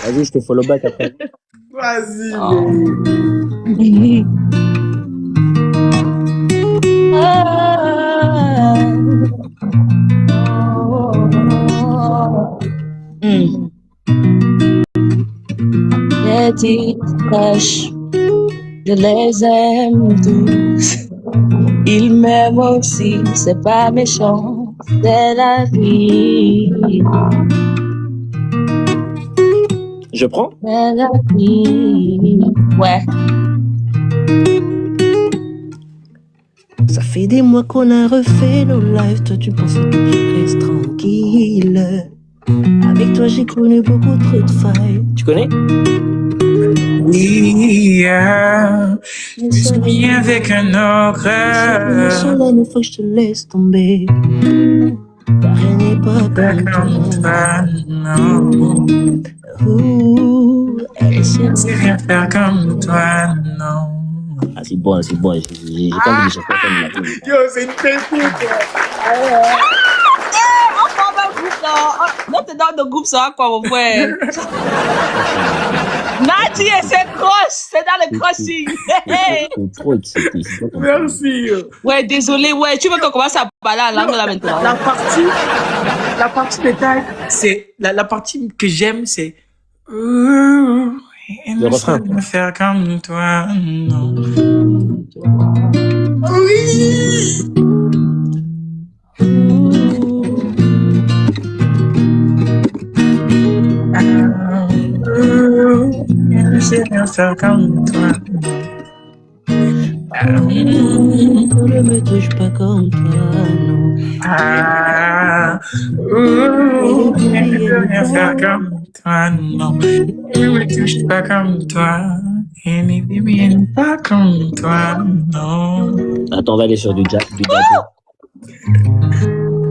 Vas-y, je te follow back après. Vas-y, Les petites crèches, je les aime tous. Ils m'aiment aussi, c'est pas méchant, c'est la vie. Je prends? C'est la vie. Ouais. Ça fait des mois qu'on a refait nos lives. Toi, tu pensais que je reste tranquille. Avec toi, j'ai connu beaucoup trop de failles. Tu connais? oui, je suis mis avec un autre. Une fois que je te laisse tomber. Car rien n'est pas comme toi. Non. Elle sait rien faire comme toi, non. Ah, c'est bon, c'est bon. J'ai pas envie de chanter comme la vie. Yo, c'est une pépite. On forme un groupe là. Notre nom de groupe sera quoi, mon frère? Nadi et ses croches, c'est dans le crossing. C'est trop excité. Merci. Ouais, désolé, ouais, tu veux qu'on commence à parler en langue là maintenant? La partie détail, c'est la partie que j'aime, c'est Le refrain. Me faire comme toi, non. Oui. Je sais rien faire comme toi. Ne me touche pas comme toi, non. Je sais rien faire comme toi, non. Ne me touche pas comme toi. Et ne viens pas comme toi, non. Attends, on va aller sur du jazz.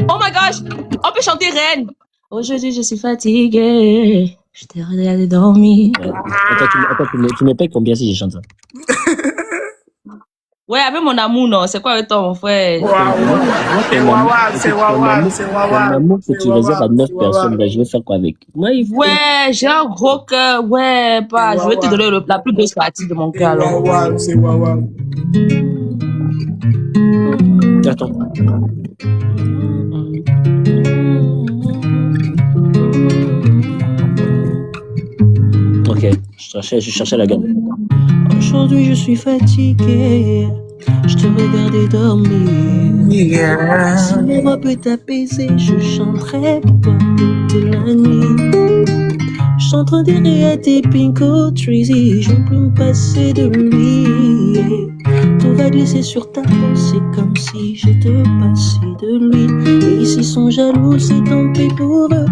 Oh my gosh, on peut chanter Reine. Aujourd'hui, je suis fatiguée. Je t'ai regardé dormir. Attends, tu me payes combien si je chante ça? Ouais, avec mon amour, non. C'est quoi avec toi, mon frère? C'est Wawa. Ton amour que tu réserves à 9 personnes, ben, je vais faire quoi avec? Ouais, j'ai un gros cœur. Ouais, pas. Je vais te donner la plus grosse partie de mon cœur, alors. C'est Wawa. Attends. Ok, je cherchais la gamme. Aujourd'hui, je suis fatiguée. Je te regardais dormir. Si mes voix peut t'apaiser, je chanterai pour toi toute la nuit. Je suis en train d'errer à tes pinko trees. Je ne peux me passer de lui. Tout va glisser sur ta peau, c'est comme si j'étais passé de l'huile. Et s'ils sont jaloux, c'est tant pis pour eux.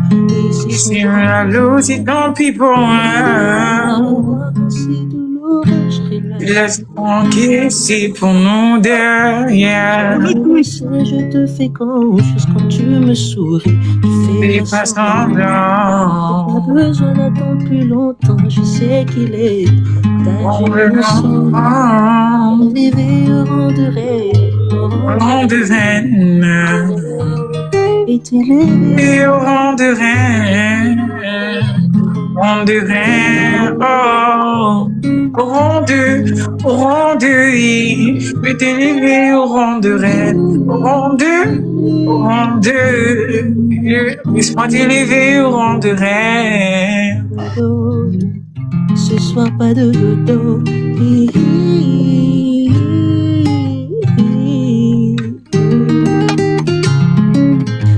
Et s'ils sont jaloux, c'est tant pis pour eux. C'est douloureux, je relaxe. Laisse tranquille, c'est pour nous derrière. Je te fais confiance quand tu me souris. Tu fais pas semblant. Pas besoin d'attendre plus longtemps. Je sais qu'il est ta génération. Rêver au rang de reine. Rang de reine. Et t'élever au rang de reine. Rang de reine. Oh. Au rang de i, je t'élever au rang de reine, au rang de, laisse-moi t'élever au rang de reine. Ce soir pas de dodo.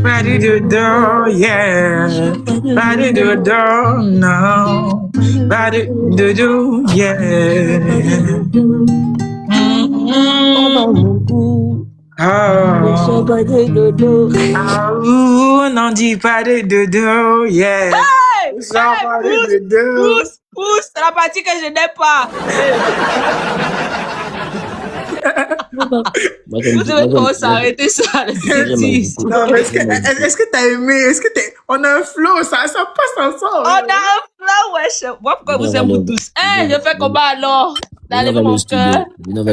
Pas de dodo, yeah. Pas de dodo, no. Pas de dodo, yeah. Oh, pas de dodo. Oh, n'en dis pas de dodo, yeah. Hey, pousse, c'est la partie que je n'aime pas. Vous devez commencer à arrêter ça, les bêtises. Non, mais est-ce que t'as aimé? On a un flow, ça passe ensemble. On a un flow, wesh. Moi, pourquoi vous aimez vous tous? Je fais comment alors? Dans Venons mon vers cœur.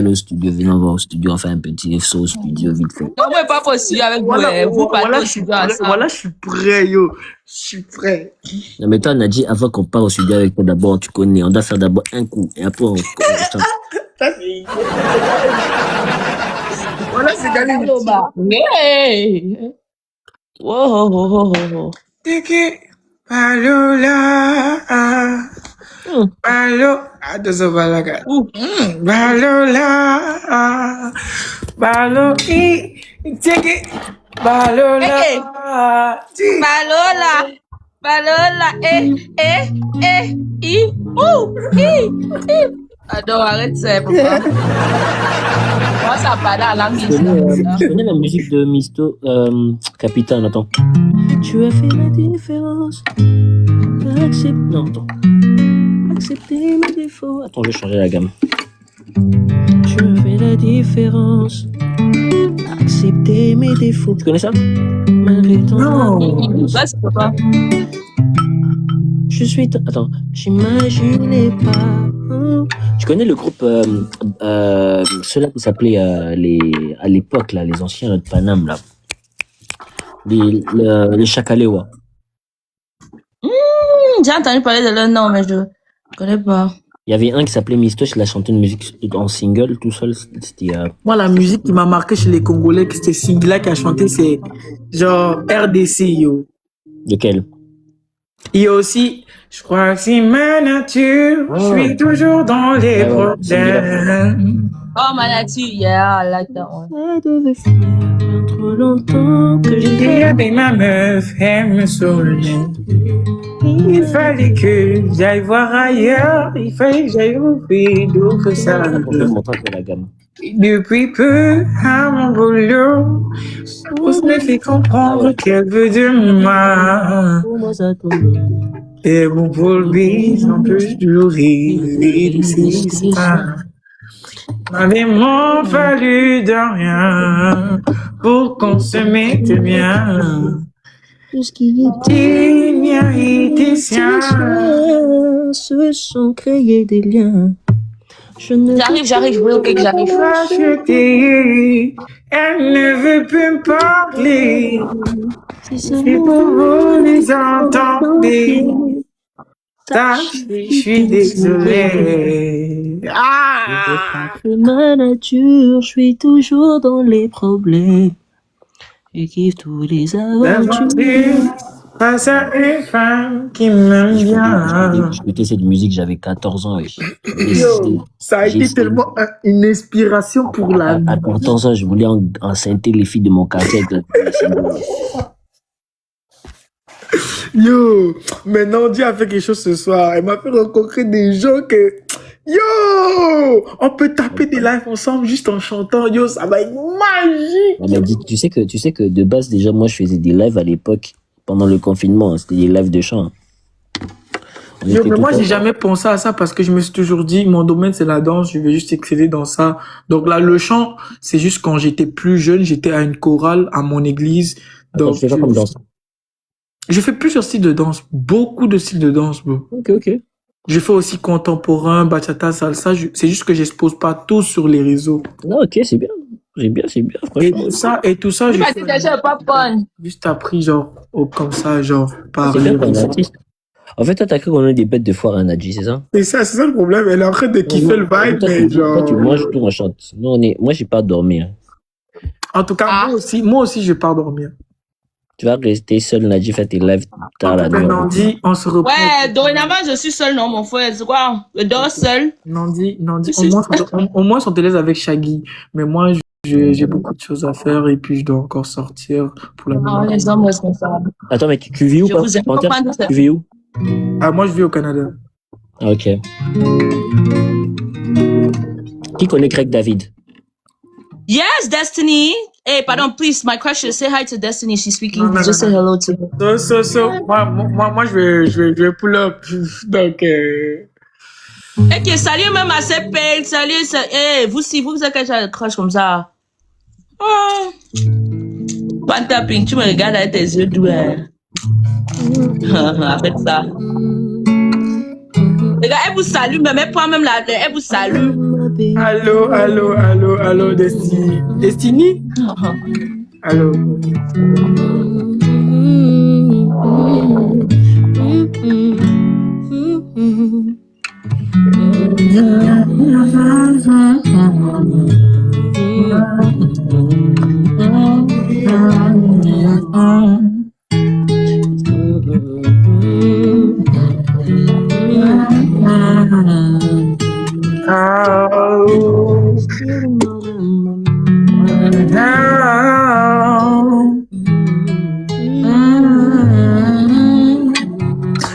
le studio, venons voir au studio, on fait un petit saut au studio vite fait. Non, moi, pas possible avec vous. Vous partez au studio ensemble. Voilà, je suis prêt, yo. Je suis prêt. Non, mais toi, Nadji, avant qu'on parte au studio avec toi, d'abord, tu connais, on doit faire d'abord un coup, et après, on chante. Ça, c'est... Voilà, c'est gagné. Hey. Wow. Tiki, Balola, Balo, Adesso Balaga. Balola, Balo, Tiki, Balola, Balola, i. Adore, arrête ça, papa. Moi, ça parle à la musique. Tu connais la musique de Misto, Capitaine, attends. Tu as fait la différence. Non, attends. Accepter mes défauts. Attends, je vais changer la gamme. Tu as fait la différence. Accepter mes défauts. Tu connais ça? Malgré ton Non. Ça, c'est pas. Je suis... Attends. J'imaginais pas. Tu connais le groupe, ceux-là qui s'appelaient, à l'époque, là, les anciens de Paname, là. Les Chakalewa. J'ai entendu parler de leur nom, mais je connais pas. Il y avait un qui s'appelait Mistoche, il a chanté une musique en single, tout seul. C'était, Moi, la musique qui m'a marqué chez les Congolais, que c'était Singla qui a chanté, c'est genre RDC, yo. lequel? Il y a aussi, je crois que c'est ma nature, je suis toujours dans les problèmes. Oh, ma nature, yeah, I like that one. Ça devait faire bien trop longtemps que J'étais j'étais avec ma meuf, elle me saoulait. Il fallait que j'aille voir ailleurs, il fallait que j'aille ouvrir d'autres Je vais salles. montrer un peu la gamme. Depuis peu, à mon boulot, on se me fait comprendre qu'elle veut de moi. pour moi ça tombe. Et bon pour le bise, on peut toujours rire de ces histoires. M'avait vraiment fallu de rien pour qu'on se mette bien. Tout ce qui était Il mien était sien. se sont créés des liens. Je ne J'arrive, oui, ok, que j'arrive. Racheter, elle ne veut plus me parler. C'est pour vous les entendre. Je suis désolé. Ah! C'est ma nature, je suis toujours dans les problèmes. Je kiffe tous les aventures. D'aventure face à une femme qui m'aime bien. J'écoutais cette musique, j'avais 14 ans. Yo, ça a été tellement une inspiration pour la vie. À 14 ans, je voulais enceinter les filles de mon quartier. Yo, mais Nandi a fait quelque chose ce soir. Elle m'a fait rencontrer des gens que... Yo, on peut taper des lives ensemble juste en chantant. Yo, ça va être magique. Elle m'a dit, tu sais que de base, déjà, moi, je faisais des lives à l'époque, pendant le confinement. C'était des lives de chant. Yo, mais moi, j'ai jamais pensé à ça parce que je me suis toujours dit, mon domaine, c'est la danse, je vais juste exceller dans ça. Donc là, le chant, c'est juste quand j'étais plus jeune, j'étais à une chorale à mon église. Donc, tu fais quoi comme danse? je fais plusieurs styles de danse, beaucoup de styles de danse, bro. Ok. Je fais aussi contemporain, bachata, salsa. C'est juste que j'expose pas tout sur les réseaux. Non, ok, c'est bien. C'est bien, Et franchement. tout ça, Tu m'as dit déjà pas bonne. juste appris, genre, comme ça, genre, par C'est bien qu'on est artiste. En fait, toi, t'as cru qu'on est des bêtes de foire à Nadji, c'est ça? C'est ça le problème. Elle est en train de kiffer le vibe, Toi, mais toi, tu genre. manges, tout, on chante. Moi, j'ai pas dormi. Hein. En tout cas, moi aussi, je pars dormir. Tu vas rester seul, Nadji, faire tes lives tard la nuit. Nandi, on se reprend. Ouais, dorénavant, je suis seule, non, mon frère. C'est quoi? Je dors seule. Nandi, au moins, sont à l'aise avec Shaggy. Mais moi, j'ai beaucoup de choses à faire et puis je dois encore sortir pour la Non, nuit. les hommes responsables. Attends, mais tu vis où, Je pas? vous aime. Panthère, Comprendre ça. tu vis où? Ah, moi, je vis au Canada. Ah, ok. Qui connaît Greg David? Yes, Destiny. Hey, pardon, please, my question. Say hi to Destiny. She's speaking. No, no, Just no, say hello to her. So, moi, je vais pull up. Donc, Ok, salut même à ses pelles. Salut, hey, vous êtes quand j'ai un crush comme ça. Oh. Panta Pink, tu me regardes avec tes yeux doux. Hein. Arrête ça. Les gars, elle vous salue, mais elle prend même la... Elle vous salue. Allô, Destiny. Destiny? Allô.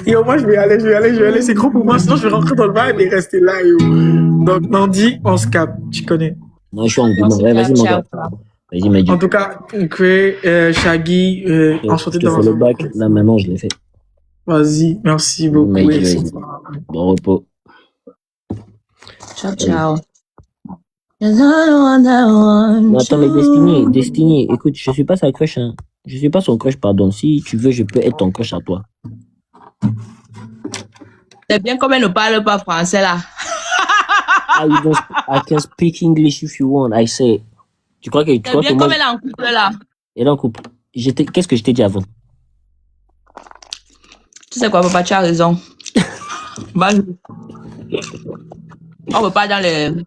Yo, moi je vais aller, c'est gros pour moi, sinon je vais rentrer dans le vibe et rester là, yo. Donc, Nandi, on se capte, tu connais. Non, je suis en groupe. Ouais, vas-y, mon gars. Vas-y, Mehdi. En tout cas, Shaggy, enchanté Je te fais le bac. Là, maintenant, je l'ai fait. Vas-y, merci beaucoup. Mehdi, bon repos. Ciao. Non, attends, mais Destiny, écoute, je suis pas sa crush, hein. Je suis pas son crush, pardon. Si tu veux, je peux être ton crush à toi. C'est bien comme elle ne parle pas français, là. I can speak English if you want, I say. Tu crois que C'est bien comme elle est en couple, là. Elle est en couple. Qu'est-ce que je t'ai dit avant? Tu sais quoi, papa, tu as raison. Vas-y. On ne veut pas dans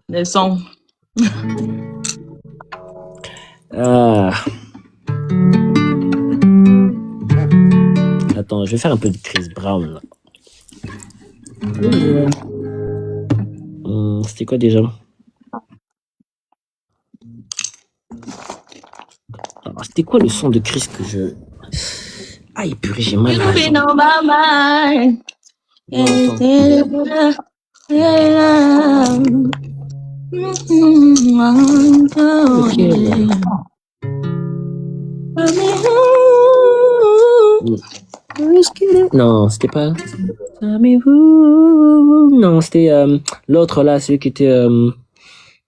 les sons. Attends, je vais faire un peu de Chris Brown, là. C'était quoi déjà? Alors, c'était quoi le son de Chris que je... Aïe, purée, j'ai mal. Non, c'était pas... Non, c'était l'autre là, celui qui était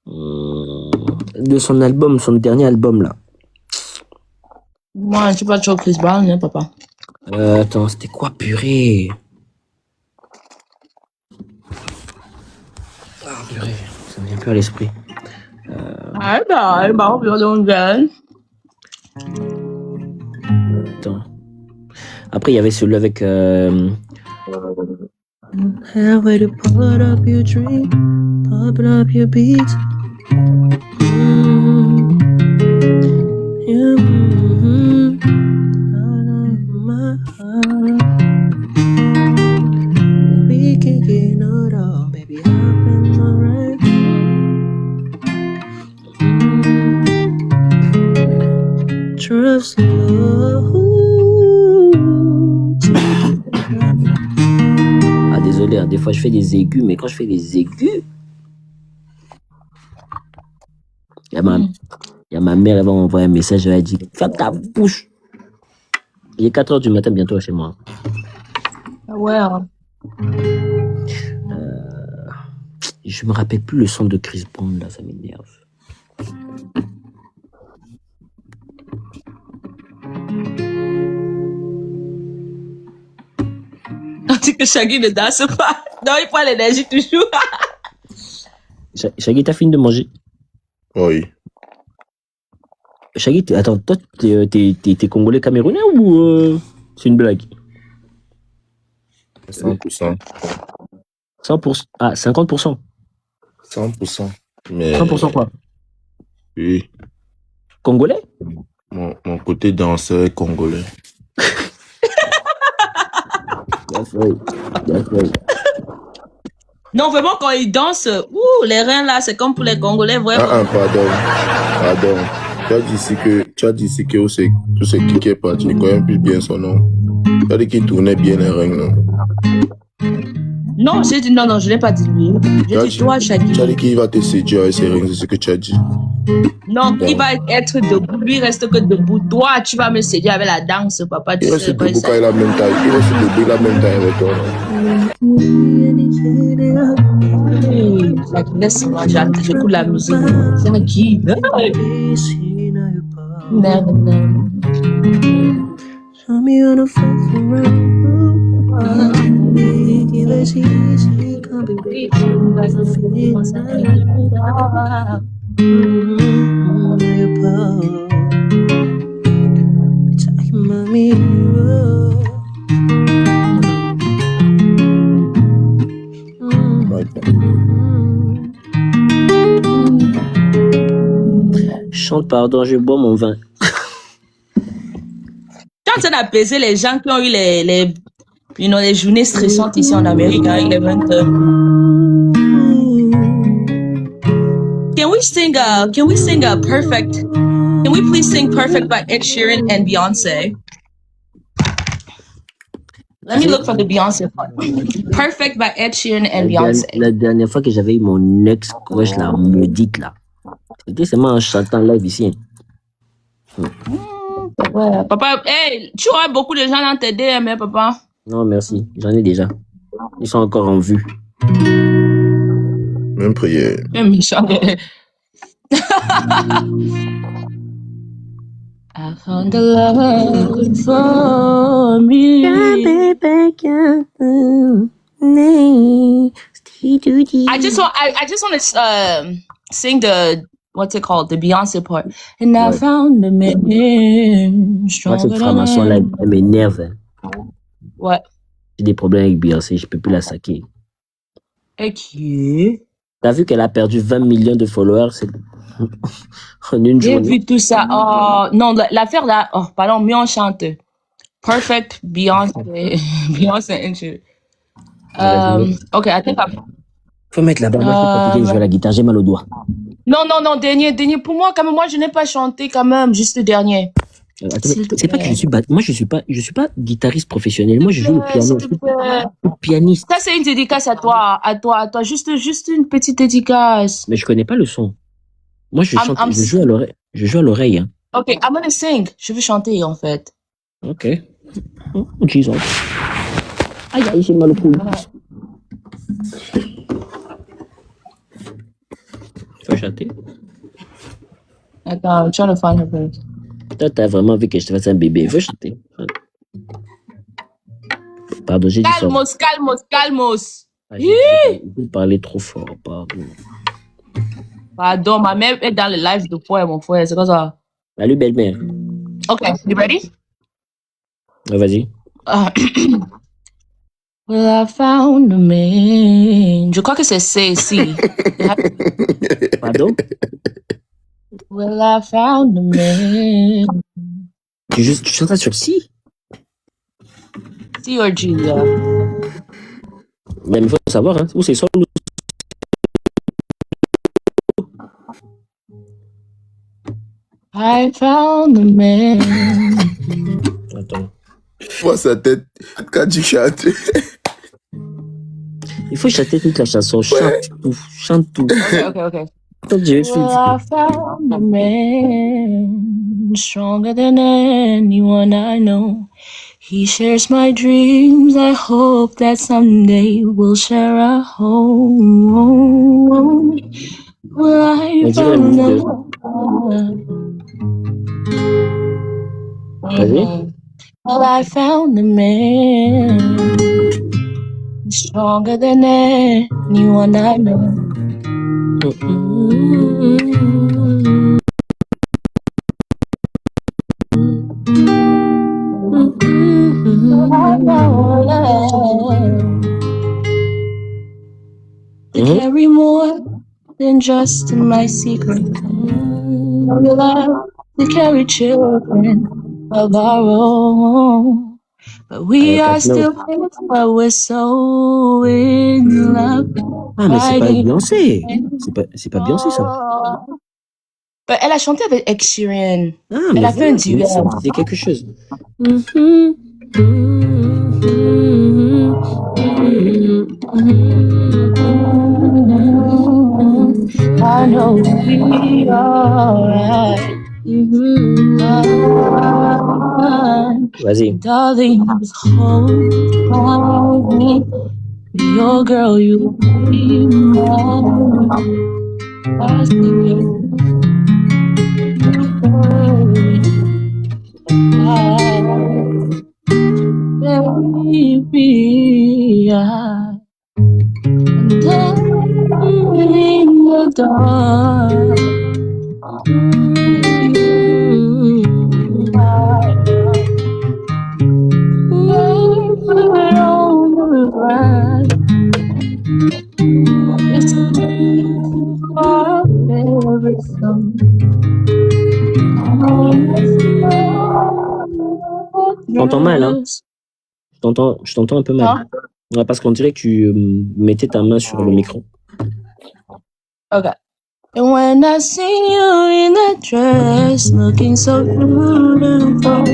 de son album, son dernier album là. Moi, je suis pas trop Chris Brown, hein, papa. Attends, c'était quoi, purée? Ah, purée, ça me vient plus à l'esprit. Attends. Après, il y avait celui avec... Halfway to put up your dream, pop up your beats. We can get it all, baby. Hop in the rain. Trust love. Ah, désolé, hein, des fois je fais des aigus, mais quand je fais des aigus, il y a ma mère, elle va m'envoyer un message, elle va dire ferme ta bouche. Il est 4h du matin bientôt chez moi. Ouais. Je me rappelle plus le son de Chris Brown, là, ça m'énerve. On dit que Shaggy ne danse pas. Non, il prend l'énergie toujours. Shaggy, t'as fini de manger? Oui. Shaggy, attends, toi, t'es Congolais camerounais ou c'est une blague? 100%. 100%. Ah, 50%. 100%. Mais... 100% quoi? Oui. Congolais? Mon côté danseur est congolais. Non, vraiment, quand ils dansent, les reins là, c'est comme pour les Congolais, vraiment. Pardon. Tu as dit ici que tout ce qui est parti, je ne connais plus bien son nom. Tu as dit qu'il tournait bien les reins, non? Non, j'ai dit non, je n'ai pas dit lui. J'ai dit toi, Shaggy. Tu as dit qu'il va te séduire avec ses reins, c'est ce que tu as dit. Non, il va être debout, lui reste que debout. Toi, tu vas me séduire avec la danse, papa. Il reste debout quand il a la même taille. Il reste debout, il a la même taille avec toi. Laisse-moi, j'écoute la musique. C'est qui? Show me on a fucking road. was easy, come baby, was a feeling mommy. Chante, pardon, je bois mon vin. Je suis en train d'apaiser les gens qui ont eu les journées stressantes ici en Amérique, hein, il est 20h. Can we sing Perfect? Can we please sing Perfect by Ed Sheeran and Beyonce? Let me look for the Beyonce part. Perfect by Ed Sheeran and Beyonce. La dernière fois que j'avais eu mon ex-crush, la maudite, là, c'était seulement en chantant live ici. Ouais. Papa, hey, tu auras beaucoup de gens dans tes DM, hein, papa? Non, merci. J'en ai déjà. Ils sont encore en vue. Même prière. Un méchant. I found the love for me. I just want to sing the what's it called, the Beyonce part. And I found the man Moi, stronger cette than franc-maçon-là, elle m'énerve. Hein. What? J'ai des problèmes avec Beyoncé, je peux plus la saquer. Ok. T'as vu qu'elle a perdu 20 millions de followers en une J'ai journée? vu tout ça. Oh, non, l'affaire là, oh, pardon, mieux on chante. Perfect, Beyoncé, Beyoncé and shit. Ok, I think Faut mettre la barre, moi je suis fatigué, je joue à la guitare, j'ai mal au doigt. Non, dernier. Pour moi, quand même, moi, je n'ai pas chanté quand même, juste le dernier. C'est pas que je suis moi je suis pas guitariste professionnel, moi je joue le piano. Je suis pianiste. Ça c'est une dédicace à toi, juste une petite dédicace. Mais je connais pas le son. Moi je chante, je joue à l'oreille. Hein. Ok, I'm gonna sing. Je veux chanter en fait. Ok. Oh, Jesus. Aïe, j'ai mal au cou. Faut chanter. Attends, I'm trying to find her voice. Toi, t'as vraiment envie que je te fasse un bébé. Faut chanter. Pardon, j'ai dit ça. Calmos. Vous parlez trop fort, pardon. Pardon, ma mère est dans le live de poids, mon frère. C'est quoi ça? Salut, belle-mère. Ok, you ready? Vas-y. Well, I found a man. Je crois que c'est C. Pardon? Well, I found a man. Tu chantes sur C? C or G, yeah. Mais il faut savoir, hein, où c'est sol ou... I found a man. Attends. Vois sa tête quand tu chantes. Il faut chanter toute la chanson. Chante tout. Okay. Je suis... Well, I found a man stronger than anyone I know. He shares my dreams. I hope that someday we'll share a home. Well, I found a man. Well, I found a man stronger than anyone I know. To carry more than just my secret. To carry children of our own. But we are still friends, but we're so in love. Ah, mais c'est pas Beyoncé. C'est pas Beyoncé, ça. But elle a chanté avec Ed Sheeran. Ah, elle a fait un duet. C'est quelque chose. I know we'll be alright. Vas-y. Darling, just hold me. Your girl, you be mine. I see you. Baby, I'm down in the dark. Je t'entends mal, hein. Je t'entends un peu mal. Ouais, parce qu'on dirait que tu mettais ta main sur le micro. Okay. And when I see you in that dress, looking so beautiful,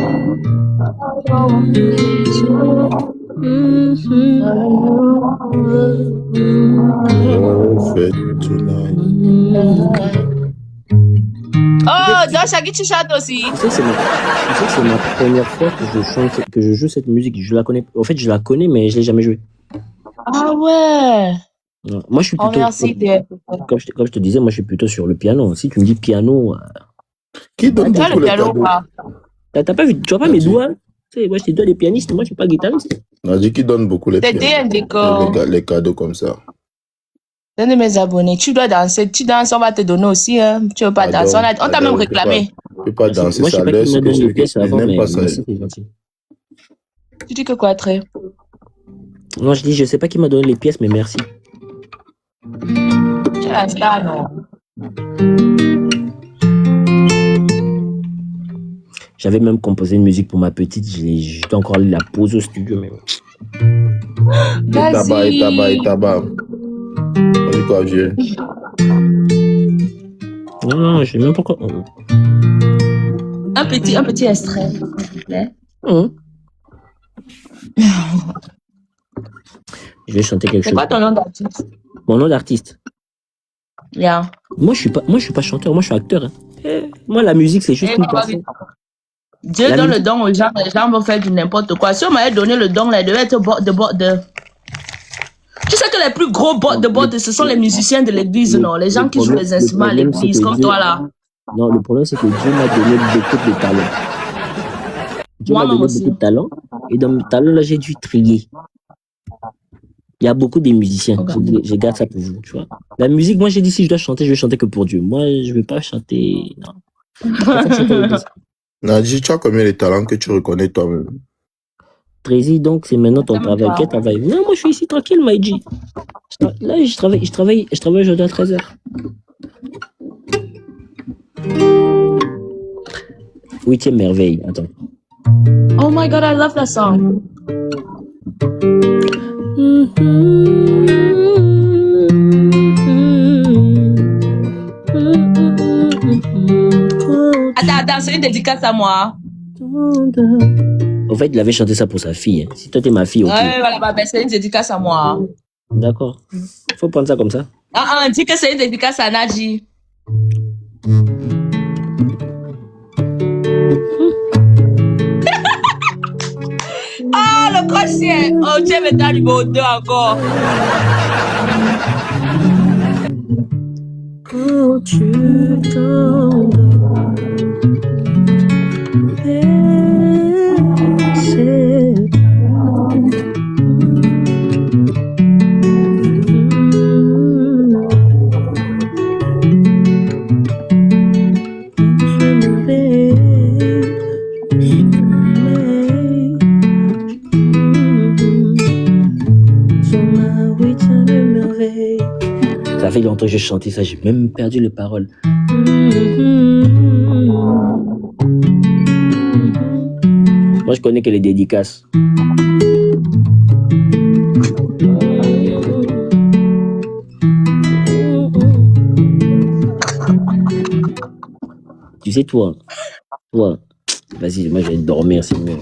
oh, dans Shaggy, tu chantes aussi. Tu sais que c'est ma première fois que je joue cette musique. Je la connais. En fait, je la connais, mais je l'ai jamais jouée. Ah ouais. Ouais. Moi, je suis plutôt. Comme je te disais, moi, je suis plutôt sur le piano. Si tu me dis piano. Qui donne beaucoup les cadeaux? T'as pas vu? Tu vois pas mes doigts? Tu sais, moi, je suis doigts des pianistes. Moi, je suis pas guitariste. On a dit qui donne beaucoup les cadeaux comme ça. L'un de mes abonnés, tu dois danser, tu danses, on va te donner aussi. Hein. Tu veux pas danser, on t'a même réclamé. Tu peux pas danser, moi, je sais pas qui m'a donné les pièces avant, mais pas ça. Tu dis que quoi, Tré? Non, je dis, je sais pas qui m'a donné les pièces, mais merci. Tu la star, non? J'avais même composé une musique pour ma petite, je dois encore la poser au studio, mais... Tabac. Vas-y, quoi, vieux? Non, je sais même pas quoi... Un petit extrait, s'il vous plaît. Je vais chanter quelque chose. C'est quoi ton nom d'artiste? Mon nom d'artiste? Yeah. Moi, je suis pas chanteur, moi, je suis acteur. Hein. Moi, la musique, c'est juste une passion. Dieu donne le don aux gens, les gens vont faire du n'importe quoi. Si on m'avait donné le don, là, il devait être de... Tu sais que les plus gros bottes, ce sont les musiciens de l'église, non? Les gens qui jouent les instruments à l'église, comme toi, là. Non, le problème, c'est que Dieu m'a donné beaucoup de talent. Dieu m'a donné beaucoup de talent. Et dans mes talents, là, j'ai dû trier. Il y a beaucoup de musiciens. Okay. Je garde ça pour vous, tu vois. La musique, moi, j'ai dit, si je dois chanter, je vais chanter que pour Dieu. Moi, je ne vais pas chanter... Non. Nadji, tu as combien de talents que tu reconnais toi-même? Président, donc c'est maintenant ton travail. Quel travail? Non, moi je suis ici tranquille, Maïdji. Là, je travaille aujourd'hui à 13h. Huitième merveille, attends. Oh my god, I love that song. Attends, c'est une dédicace à moi. En fait, il avait chanté ça pour sa fille. Hein. Si toi, t'es ma fille, ok. Ouais, voilà, c'est une dédicace à moi. D'accord. Faut prendre ça comme ça. Dis que c'est une dédicace à Nadji. Ah, le crochet. Oh, Dieu, mais t'as numéro 2 encore. Quand tu t'endors, ça fait longtemps que j'ai chanté ça, j'ai même perdu les paroles. Moi, je connais que les dédicaces. Tu sais, toi, vas-y, moi, je vais dormir, c'est mieux.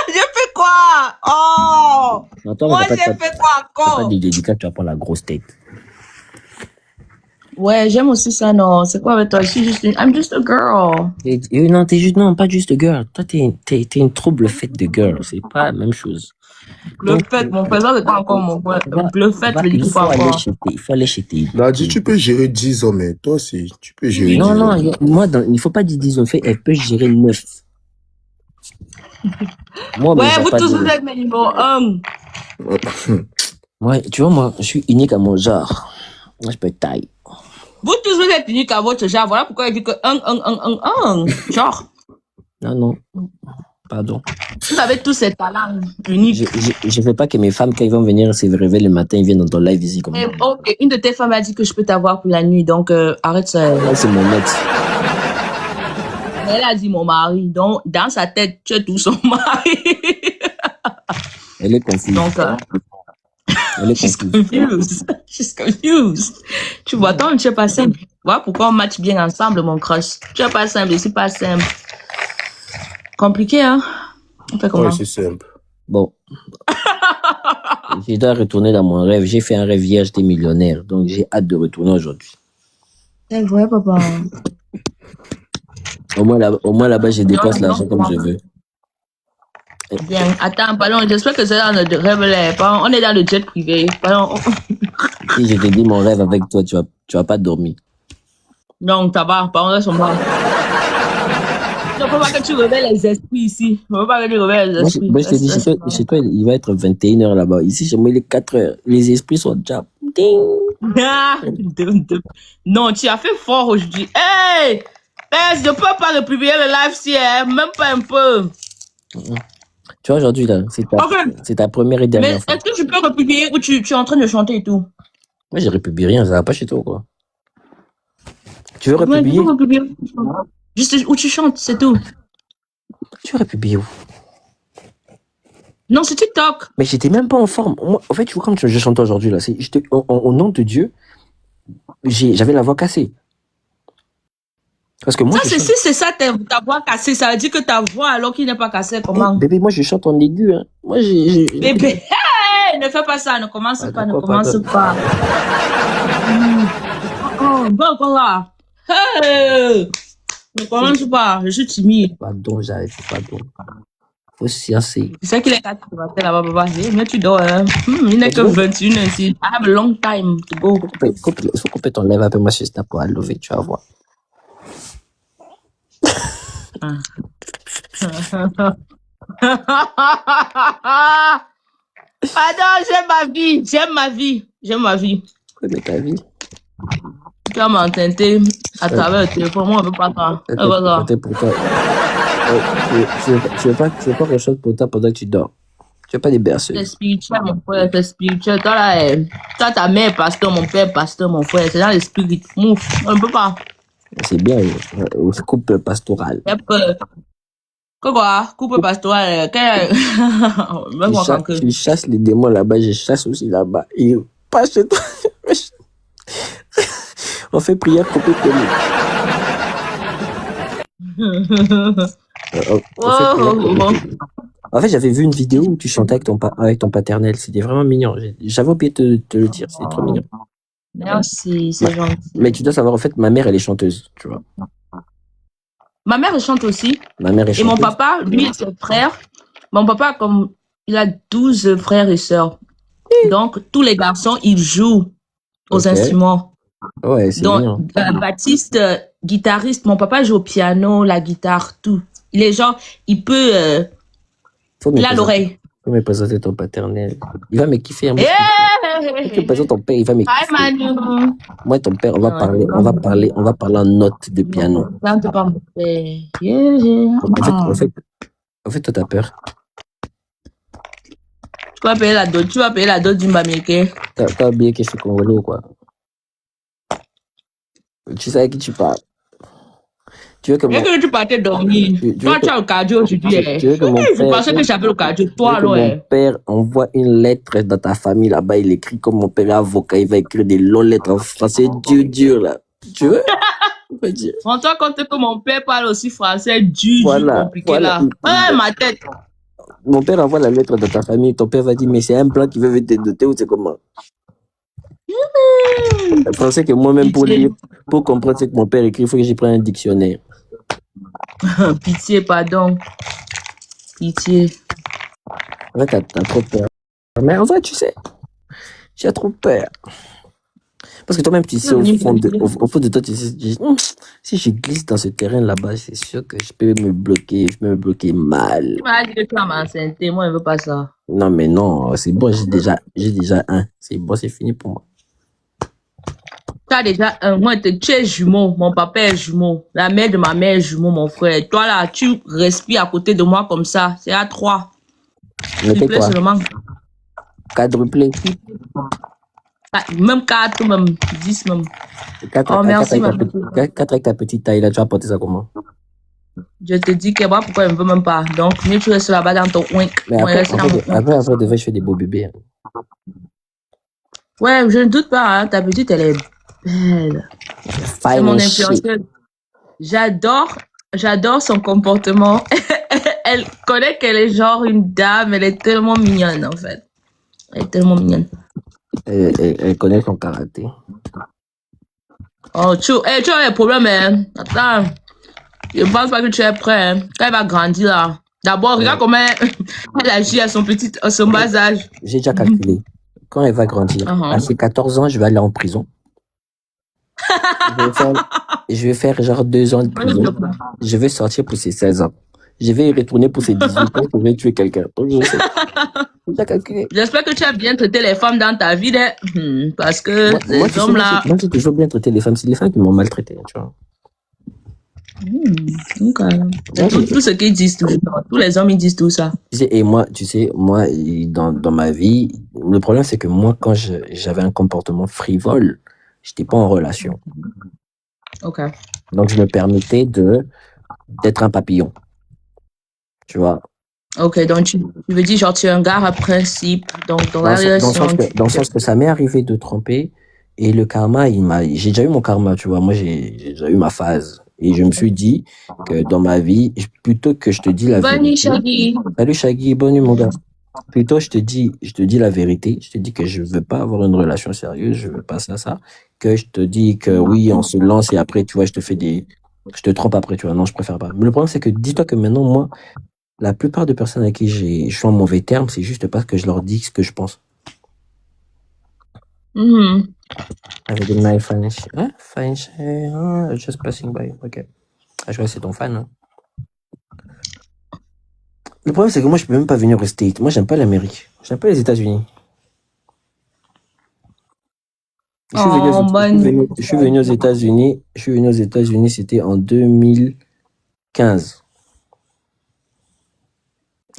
J'ai fait quoi? Oh! Attends, moi, j'ai fait quoi encore? Pas des dédicaces, tu vas prendre la grosse tête. Ouais, j'aime aussi ça, non. C'est quoi avec toi? I'm just a girl. Non, pas juste a girl. Toi, t'es une trouble faite de girl. C'est pas la même chose. Mon présent, c'est pas encore mon point. Le fait, je le dis pas encore. Il faut aller chez tes... Nadji, tu peux gérer 10 hommes, mais toi aussi, tu peux gérer 10 hommes. Non, moi, il faut pas dire 10 hommes. Elle peut gérer 9. Moi, mais Ouais, j'ai vous pas tous, vous de... êtes mes numéros 1. Ouais, tu vois, moi, je suis unique à mon genre. Moi, je peux taille. Vous tous, vous êtes uniques à votre genre. Voilà pourquoi il dit que 1. Genre, Non, pardon. vous avez tous ces talents Je, uniques. je veux pas que mes femmes, quand ils vont venir se réveiller le matin, ils viennent dans ton live ici comme Et, ça. ok, une de tes femmes a dit que je peux t'avoir pour la nuit, donc arrête ça. Ça, c'est mon ex. Elle a dit mon mari, donc dans sa tête, tu es tout son mari. Elle est confuse. Donc, Elle est she's confuse. confused. She's confused. Tu vois, toi, tu es pas simple. Voilà pourquoi on match bien ensemble, mon crush. Tu es pas simple, je suis pas simple. Compliqué, hein? On fait comment? Ouais, c'est simple. Bon. Je dois retourner dans mon rêve. J'ai fait un rêve hier, j'étais millionnaire. Donc, j'ai hâte de retourner aujourd'hui. C'est vrai, papa. Au moins là-bas, je dépense l'argent comme je veux. Bien. Attends, pardon, j'espère que c'est dans le rêve là. Pardon, on est dans le jet privé. Pardon. Si je te dis mon rêve avec toi, tu vas pas dormir. Non, ça va. Pardon, laisse moi. Il ne faut pas que tu réveilles les esprits ici. Il ne faut pas que tu réveilles les esprits. Moi, je te dis, chez toi, il va être 21h là-bas. Ici, chez moi, il est 4h. Les esprits sont déjà... Ding! Non, tu as fait fort aujourd'hui. Hey! Je ne peux pas republier le live si, hein? Même pas un peu. Tu vois, aujourd'hui, là, c'est ta première et Mais dernière fois. est-ce que tu peux republier ou tu es en train de chanter et tout? Moi, j'ai republié rien, ça va pas chez toi, quoi. Tu veux Ouais, republier? tu peux republier. Juste où tu chantes, c'est tout. Tu veux republier où? Non, c'est TikTok. Mais j'étais même pas en forme. Moi, en fait, tu vois, comme je chante aujourd'hui, là, au nom de Dieu, j'avais la voix cassée. Parce que moi, Ça, si c'est ça, ta voix cassée, ça veut dire que ta voix, alors qu'il n'est pas cassé, comment? Bébé, moi, je chante en aigu, hein. Moi, Bébé, hey, ne fais pas ça, ne commence pas, ne commence pas. Bon, voilà. Hey, ne commence pas, je suis timide. Pardon, j'arrive, pardon. Faut se lancer. Tu sais qu'il est 4 heures là-bas, papa. Mais tu dors, hein. Il n'est que 21 ici. I have a long time to go. Il faut couper ton lèvre, appelle-moi sur Snap pour lever, tu vas voir. Pardon, j'aime ma vie. Oui, mais ta vie. Tu vas m'ententer à travers le téléphone. Moi, on ne veut pas ça. C'était pour toi. Tu veux pas qu'on chante pour toi pendant que tu dors. Tu veux pas des berceuses. C'est spirituel, mon frère, c'est spirituel. Toi, là, toi, ta mère est pasteur, mon père est pasteur, mon frère. C'est dans l'esprit. Mouf, on ne peut pas. C'est bien, couple pastoral. Quoi? Couple pastoral. Tu chasses les démons là-bas, je chasse aussi là-bas. Et pas chez toi. On fait prière pour que En fait, j'avais vu une vidéo où tu chantais avec ton paternel. C'était vraiment mignon. J'avais oublié de te le dire. C'est trop mignon. Merci, c'est gentil. Mais tu dois savoir, en fait, ma mère, elle est chanteuse, tu vois. Ma mère chante aussi. Ma mère est chanteuse. Et mon papa, lui et ses frères. Mon papa, comme il a 12 frères et sœurs. Donc, tous les garçons, ils jouent aux instruments. Ouais, c'est mignon. Donc, Baptiste, guitariste, mon papa joue au piano, la guitare, tout. Il est genre, il peut... il a l'oreille. Faut me présenter ton paternel. Il va me kiffer. Moi, je présente ton père, il va me kiffer. Hi, Manu. Moi, ton père, on va parler en notes de piano. En fait, toi, t'as peur. Tu vas payer la dot du Mbamieke. T'as oublié que je suis congolais ou quoi? Tu sais à qui tu parles. Tu veux que tu partais dormir. Toi, tu as le cardio aujourd'hui. Je pensais que j'avais le cardio. Toi, alors. Mon père envoie une lettre dans ta famille là-bas. Il écrit comme mon père est avocat. Il va écrire des longues lettres en français dur là. Tu veux? Rends-toi compte que mon père parle aussi français dur, compliqué là. Ouais, ma tête. Mon père envoie la lettre dans ta famille. Ton père va dire, mais c'est un blanc qui veut te doter ou c'est comment? Je pensais que moi-même, pour lire, pour comprendre ce que mon père écrit, il faut que j'y prenne un dictionnaire. Pitié, pardon. Pitié. En fait, t'as trop peur. Mais en vrai, tu sais, j'ai trop peur. Parce que toi-même, tu sais, au fond de toi, tu sais, si je glisse dans ce terrain là-bas, c'est sûr que je peux me bloquer, mal. Tu m'as dit que tu vas m'enceinter, moi, je ne veux pas ça. Non, mais non, c'est bon, j'ai déjà un. C'est bon, c'est fini pour moi. Tu as déjà un, moi, tu es jumeau, mon papa est jumeau, la mère de ma mère est jumeau, mon frère. Toi là, tu respires à côté de moi comme ça, c'est à 3. Mais Triplé seulement. Quadruplé. Même 4, même 10 même. 4 Oh, merci, avec ta petite taille là, tu vas porter ça comment? Je te dis que moi, pourquoi je ne veux même pas. Donc, mieux tu restes là-bas dans ton coin. Mais après, je fais des beaux bébés. Hein. Ouais, je ne doute pas, hein, ta petite, elle est belle. C'est mon influenceuse. J'adore son comportement. Elle connaît qu'elle est genre une dame, elle est tellement mignonne en fait. Elle est tellement mignonne. Elle connaît son karaté. Oh, tu as des problèmes, hein. Attends, je ne pense pas que tu es prêt. Hein. Quand elle va grandir là, d'abord, regarde comment elle agit à son bas âge. J'ai déjà calculé. Quand elle va grandir, à ses 14 ans, je vais aller en prison. Je vais faire genre 2 ans de prison. Je vais sortir pour ses 16 ans. Je vais y retourner pour ses 18 ans. Je vais tuer quelqu'un. J'espère que tu as bien traité les femmes dans ta vie, hein? Parce que les hommes là... Moi, j'ai toujours bien traité les femmes. C'est les femmes qui m'ont maltraité, tu vois. Tout ce qu'ils disent toujours. Tous les hommes, ils disent tout ça. Et moi, tu sais, moi, dans ma vie, le problème, c'est que moi, quand j'avais un comportement frivole, j'étais pas en relation. Ok. Donc, je me permettais d'être un papillon. Tu vois. Ok, donc tu veux dire, genre, tu es un gars à principe, donc dans la relation... Dans le sens que ça m'est arrivé de tromper, et le karma, j'ai déjà eu mon karma, tu vois. Moi, j'ai déjà eu ma phase. Et je me suis dit que dans ma vie, plutôt que je te dis la vérité... Bonne nuit, Shaggy. Salut, Shaggy, bonne nuit, mon gars. Plutôt, je te dis la vérité. Je te dis que je veux pas avoir une relation sérieuse, je veux pas ça. Que je te dis que oui, on se lance et après, tu vois, je te trompe après, tu vois. Non, je préfère pas. Mais le problème, c'est que dis-toi que maintenant, moi, la plupart des personnes avec qui je suis en mauvais terme, c'est juste parce que je leur dis ce que je pense. Avec une nice just passing by. Ok. Je vois, c'est ton fan. Hein. Le problème, c'est que moi, je peux même pas venir au States. Moi, j'aime pas l'Amérique. J'aime pas les États-Unis. Je suis venu aux États-Unis, c'était en 2015.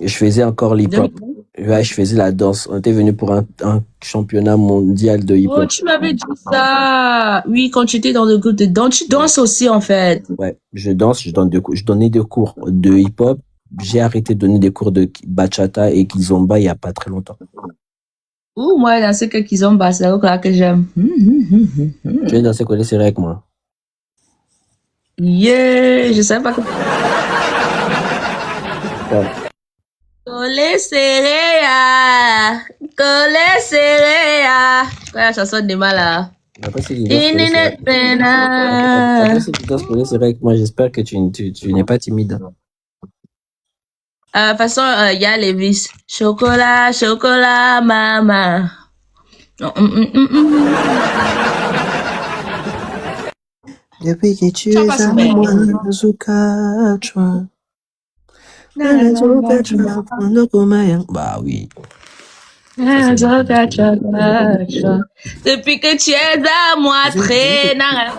Et je faisais encore l'hip-hop. Ouais, je faisais la danse. On était venu pour un championnat mondial de hip-hop. Oh, tu m'avais dit ça. Oui, quand tu étais dans le groupe de danse, tu danses aussi, en fait. Ouais, je danse, je donnais des cours de hip-hop. J'ai arrêté de donner des cours de bachata et kizomba il y a pas très longtemps. Ouh, moi, danser que kizomba, c'est là que j'aime. Tu viens danser collé serré avec moi? Yeah, je sais pas que... Ouais. Collé serré, collé serré. Quoi la chanson de mal là? Après, si tu danses collé serré avec moi, j'espère que tu n'es pas timide. De toute façon, il y a les vis. Chocolat, chocolat, maman. Depuis que tu es à moi, Zucatra. Bah oui. Depuis que tu es à moi, traînant.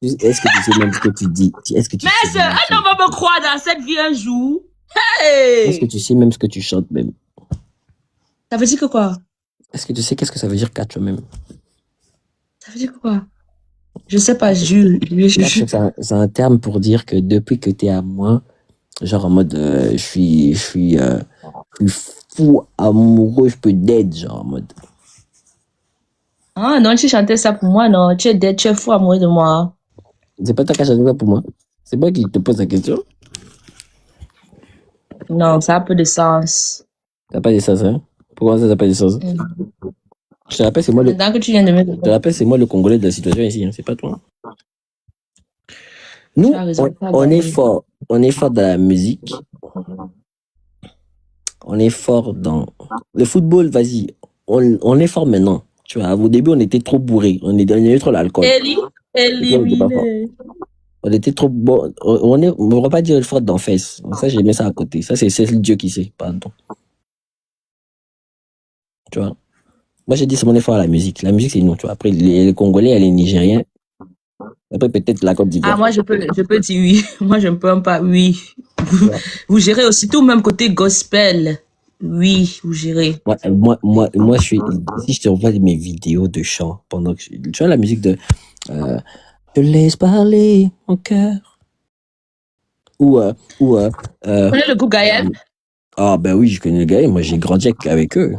Est-ce que tu sais même ce que tu dis? Est-ce que tu sais un homme va me croire dans cette vie un jour. Hey! Est-ce que tu sais même ce que tu chantes même? Ça veut dire que quoi? Est-ce que tu sais qu'est-ce que ça veut dire catch même? Ça veut dire quoi? Je sais pas, c'est un terme pour dire que depuis que t'es à moi, genre en mode je suis fou amoureux, je peux dead, genre en mode. Ah non, tu chantais ça pour moi, non? Tu es fou amoureux de moi. C'est pas toi qui as chanté ça pour moi. C'est moi qui te pose la question. Non, ça a peu de sens. Ça n'a pas de sens, hein? Pourquoi ça n'a pas de sens? Je te rappelle, c'est moi c'est moi le Congolais de la situation ici, hein, c'est pas toi. Nous, on est fort dans la musique. On est fort dans le football, vas-y. On est fort maintenant. Tu vois, au début, on était trop bourrés. On avait trop l'alcool. Et puis, on était pas fort. Éliminé. On était trop bon. On ne va pas dire fort d'en fesses. Ça, j'ai mis ça à côté. Ça, c'est le Dieu qui sait. Pardon. Tu vois. Moi, j'ai dit, c'est mon effort à la musique. La musique, c'est nous. Tu vois. Après, les Congolais, les Nigériens. Après, peut-être la Côte d'Ivoire. Ah, moi, je peux dire oui. Moi, je ne peux pas. Oui. Ouais. Vous gérez aussi tout, même côté gospel. Oui, vous gérez. Moi, je suis. Si je te revois mes vidéos de chant pendant que. Tu vois la musique de. Je laisse parler mon cœur. Ou. Vous connaissez le groupe Gaël? Ah, ben oui, je connais le gars. Moi, j'ai grandi avec eux.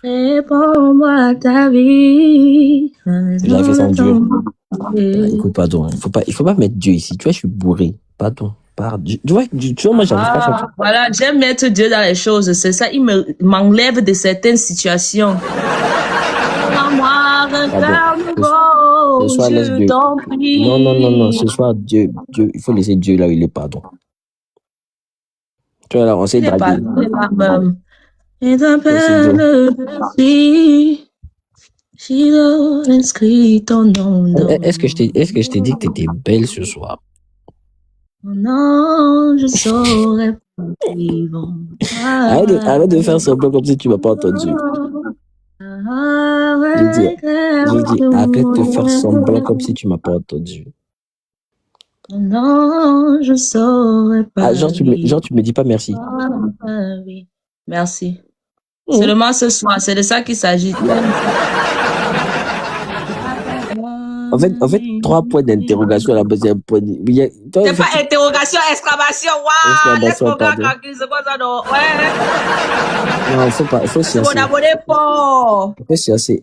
Réponds-moi ta vie. J'avais fait ça en duo. Écoute, pardon. Il faut pas mettre Dieu ici. Tu vois, je suis bourré. Pardon. Tu vois, moi, j'arrive pas à chanter. Voilà, j'aime mettre Dieu dans les choses. C'est ça, il m'enlève de certaines situations. Moi, regarde-moi, Ce soir, laisse je Dieu. t'en prie. Non. Ce soir, Dieu, il faut laisser Dieu là où il est, pardon. Tu vois, là, on s'est dragué. Et t'appelle si inscrit ton nom. Est-ce que je t'ai dit que t'étais belle ce soir? Non, je saurais pas vivre. Arrête de faire semblant comme si tu m'as pas entendu. J'ai dit, arrête de faire semblant comme si tu m'as pas entendu. Non, je saurais pas. Genre, tu me dis pas merci. Merci. Seulement ce soir, c'est de ça qu'il s'agit. En fait, 3 points d'interrogation à la base. C'est pas interrogation, exclamation. Waouh, laisse mon gars tranquille, c'est quoi ça, non? Ouais. Non, faut C'est mon abonné fort.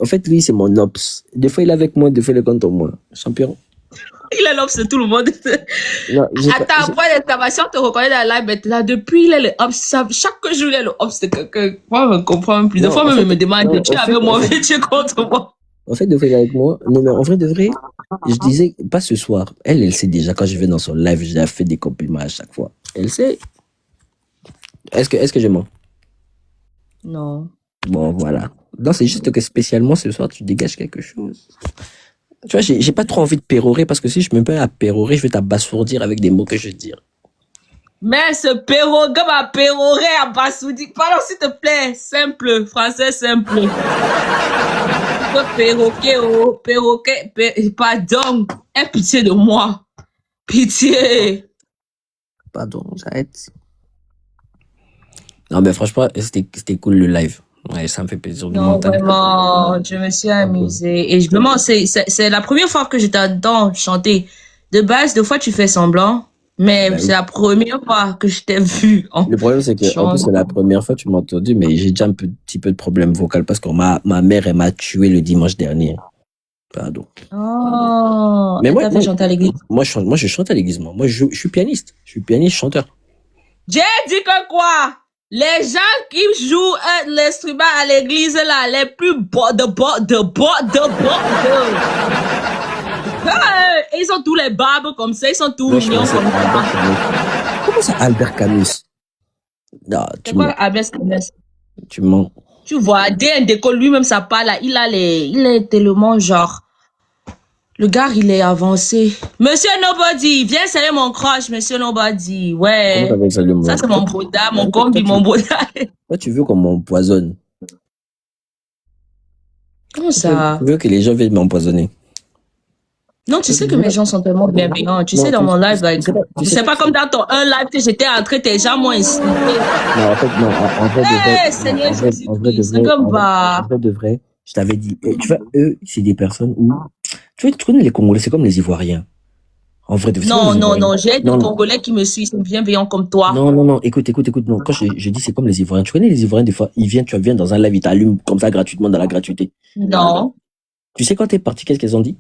En fait, lui, c'est mon ops. Des fois, il est avec moi, des fois, il est contre moi. Champion. Il est l'ops de tout le monde. Non, attends, point d'exclamation, te reconnais dans la live maintenant. Depuis, il est le ops. Chaque jour, il est le ops de quelqu'un. Moi, je me comprends plus. Des fois, même, il me demande, tu es avec moi, tu es contre moi. En fait, de vrai, avec moi. Non, mais en vrai, de vrai, je disais, pas ce soir. Elle sait déjà, quand je vais dans son live, j'ai fait des compliments à chaque fois. Elle sait. Est-ce que je mens? Non. Bon, voilà. Non, c'est juste que spécialement ce soir, tu dégages quelque chose. Tu vois, j'ai pas trop envie de pérorer parce que si je me mets à pérorer, je vais t'abasourdir avec des mots que je vais dire. Mais ce perroquet m'a péroré à basourdir. Pardon, s'il te plaît. Simple. Français simple. Perroquet. Pardon. Aie pitié de moi. Pitié. Pardon, j'arrête. Non, mais franchement, c'était cool le live. Ouais, ça me fait plaisir. Non, vraiment, je me suis amusée. Et vraiment, c'est la première fois que je t'entends chanter. De base, deux fois, tu fais semblant. Mais c'est la première fois que je t'ai vu. Le problème, c'est que, en plus, c'est la première fois que tu m'as entendu, mais j'ai déjà un petit peu de problème vocal parce que ma mère, elle m'a tué le dimanche dernier. Pardon. Oh, mais moi, fait chanter à l'église. Moi, je chante à l'église, moi. Moi, je suis pianiste. Je suis pianiste, chanteur. J'ai dit que quoi? Les gens qui jouent l'instrument à l'église, là, les plus ils sont tous les barbes comme ça, ils sont tous mignons comme ça. Comment ça, Albert Camus? Non, c'est quoi Albert Camus? Tu mens. Tu vois, dès Déco, lui-même, ça parle là, il est tellement genre. Le gars, il est avancé. Monsieur Nobody, viens saluer mon crush, Monsieur Nobody. Ouais. Ça, c'est mon boda, mon combi, mon boda. Toi, tu veux qu'on m'empoisonne? Comment ça? Tu veux que les gens viennent m'empoisonner? Non, tu sais que mes gens sont tellement bienveillants. Tu sais, dans mon live, c'est pas comme dans ton live que j'étais entré, tes gens m'ont insulté. Non, en fait, non. En vrai, Seigneur Jésus-Christ, c'est comme en vrai de vrai, je t'avais dit. Tu vois, eux, c'est des personnes où. Tu connais les Congolais, c'est comme les Ivoiriens. En vrai de vrai. Non, j'ai des Congolais qui me suivent, sont bienveillants comme toi. Non, écoute. Non, quand je dis c'est comme les Ivoiriens, tu connais les Ivoiriens, des fois, tu viens dans un live, ils t'allument comme ça gratuitement dans la gratuité. Non. Tu sais quand t'es parti, qu'est-ce qu'elles ont dit?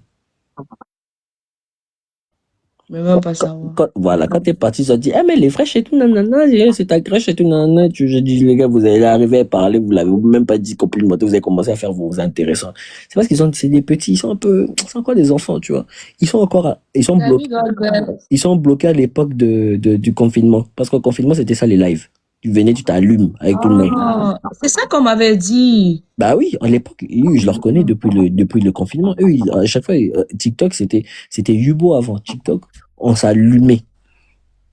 Mais même pas ça. Quand t'es parti, ils ont dit, mais les fraîches et tout, nanana, c'est ta crèche et tout, nanana. Je dis, les gars, vous allez arriver à parler, vous l'avez même pas dit complètement, vous avez commencé à faire vos intéressants. C'est parce c'est des petits, c'est encore des enfants, tu vois. Ils sont bloqués à l'époque du confinement. Parce qu'au confinement, c'était ça les lives. Tu venais, tu t'allumes avec tout le monde. Ah, c'est ça qu'on m'avait dit. Bah oui, à l'époque, je leur connais depuis le confinement. Eux, à chaque fois, TikTok, c'était Yubo avant. TikTok, on s'allumait.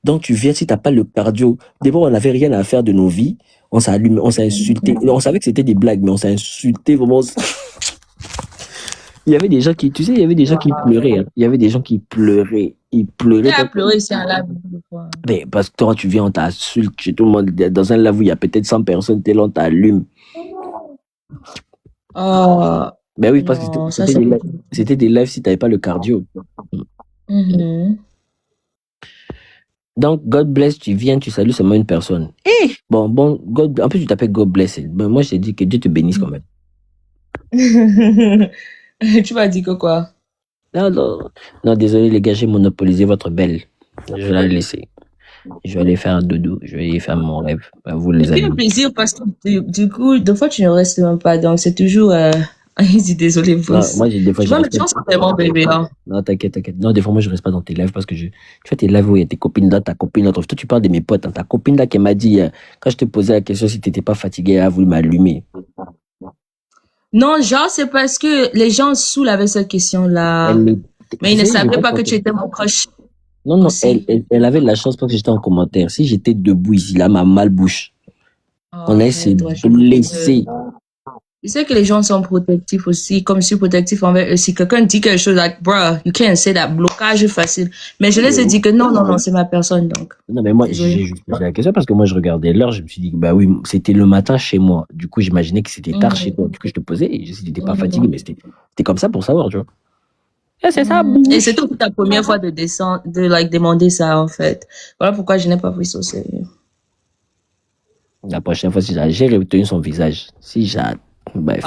Donc, tu viens, si t'as pas le cardio. D'abord, on n'avait rien à faire de nos vies. On s'allumait, on s'insultait. On savait que c'était des blagues, mais on s'insultait vraiment. Il y avait des gens qui, tu sais, il y avait des gens qui pleuraient. Hein. Il y avait des gens qui pleuraient. Ils pleuraient. J'ai à pleurer ici en live. Mais parce que toi, tu viens, on t'insulte chez tout le monde. Dans un live où il y a peut-être 100 personnes, tel on t'allume. Oh, Ben oui, parce que non, c'était des lives si tu n'avais pas le cardio. Mhm. Donc, God bless, tu viens, tu salues seulement une personne. Bon, God, en plus, tu t'appelles God bless. Ben, moi, je t'ai dit que Dieu te bénisse quand même. Tu m'as dit que quoi? Non, désolé, les gars, j'ai monopolisé votre belle. Je vais la laisser. Je vais aller faire un dodo. Je vais aller faire mon rêve. Ben, vous les C'est un amis. plaisir parce que du coup, des fois, tu ne restes même pas. Donc, c'est toujours. Désolé, Non, moi, des fois, tu vois, mais tu c'est tellement bébé. Hein. Non, t'inquiète. Non, des fois, moi, je reste pas dans tes lives parce que tu fais tes lives où il y a tes copines là, ta copine là. Toi, tu parles de mes potes. Hein, ta copine là qui m'a dit, quand je te posais la question si t'étais pas fatigué, elle a voulu m'allumer. Non, genre, c'est parce que les gens saoulent avec cette question-là. Mais ils ne savaient pas que tu étais mon crush. Non, elle avait de la chance parce que j'étais en commentaire. Si j'étais debout ici, là, ma malbouche, on a essayé de blesser. Tu sais que les gens sont protectifs aussi, comme je suis protectif envers eux. Si quelqu'un dit quelque chose, like, bruh, you can't say that, blocage facile. Mais je les ai dit que non, c'est ma personne, donc. Non, mais moi, j'ai juste posé la question parce que moi, je regardais l'heure, je me suis dit, bah oui, c'était le matin chez moi. Du coup, j'imaginais que c'était tard chez toi. Du coup, je te posais et je me suis dit, t'étais pas fatigué, mais c'était comme ça pour savoir, tu vois. Et c'est ça, et c'est toute ta première fois de descendre, de demander ça, en fait. Voilà pourquoi je n'ai pas pris ça au sérieux. La prochaine fois, si j'ai retenu son visage. Si j'ai, bref.